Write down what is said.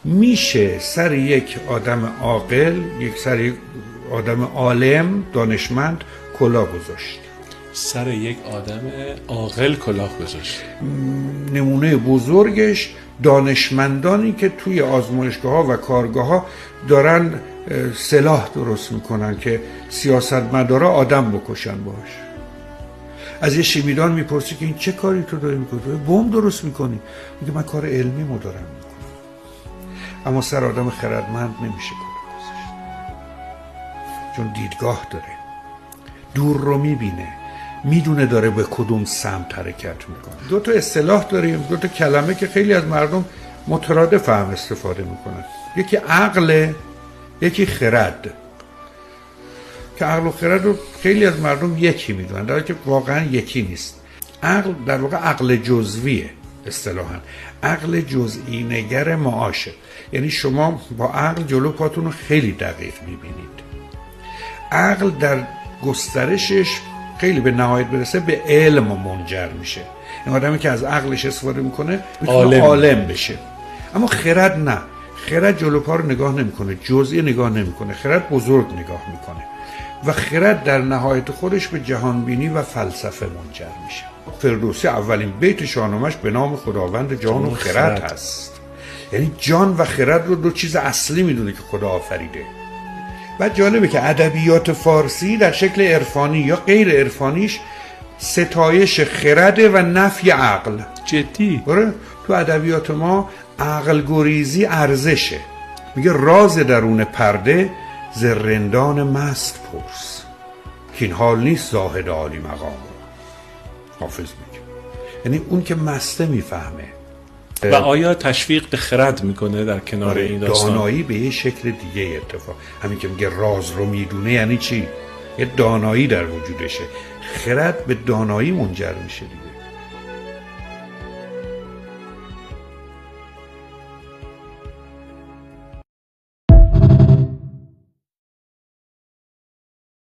میشه سر یک آدم عاقل، سر یک آدم عالم دانشمند کلاه گذاشت. سر یک آدم عاقل کلاه گذاشت. نمونه بزرگش دانشمندانی که توی آزمایشگاه‌ها و کارگاه‌ها دارن سلاح درست میکنن که سیاستمدارا آدم بکشن باش. از یه شیمیدان میپرسی که این چه کاری تو داری میکنی؟ بمب درست میکنی. میگه من کار علمی مو دارم میکنم. اما سر آدم خردمند نمیشه کلاه گذاشت، چون دیدگاه داره، دور رو میبینه، میدونه داره به کدوم سمت حرکت میکنه. دو تا اصطلاح داریم، دو تا کلمه که خیلی از مردم مترادف هم استفاده میکنن. یکی عقل، یکی خرد. که عقل و خرد رو خیلی از مردم یکی میدونن، در حالی که واقعا یکی نیست. عقل در واقع عقل جزویه اصطلاحاً. عقل جزئی نگر معاشه، یعنی شما با عقل جلو پاتون رو خیلی دقیق میبینید. عقل در گسترشش خیلی به نهایت برسه به علم منجر میشه. این آدمی که از عقلش استفاده میکنه میتونه عالم بشه. اما خرد نه، خرد جلو پا رو نگاه نمیکنه، جزئی نگاه نمیکنه، خرد بزرگ نگاه میکنه و خرد در نهایت خودش به جهانبینی و فلسفه منجر میشه. فردوسی اولین بیت شاهنامه‌اش به نام خداوند جان و خرد هست، یعنی جان و خرد رو دو چیز اصلی میدونه که خدا آفریده. و جالبه که ادبیات فارسی در شکل عرفانی یا غیر عرفانیش ستایش خرده و نفی عقل. جدی؟ آره، تو ادبیات ما عقل گریزی ارزشه. میگه راز درون پرده ز رندان مست پرس، که این حال نیست زاهد عالی مقام. حافظ میگه یعنی اون که مسته میفهمه. و آیا تشویق به خرد میکنه در کنار این داستان؟ دانایی به یه شکل دیگه اتفاق. همین که میگه راز رو میدونه یعنی چی؟ یه دانایی در وجودشه. خرد به دانایی منجر میشه دیگه.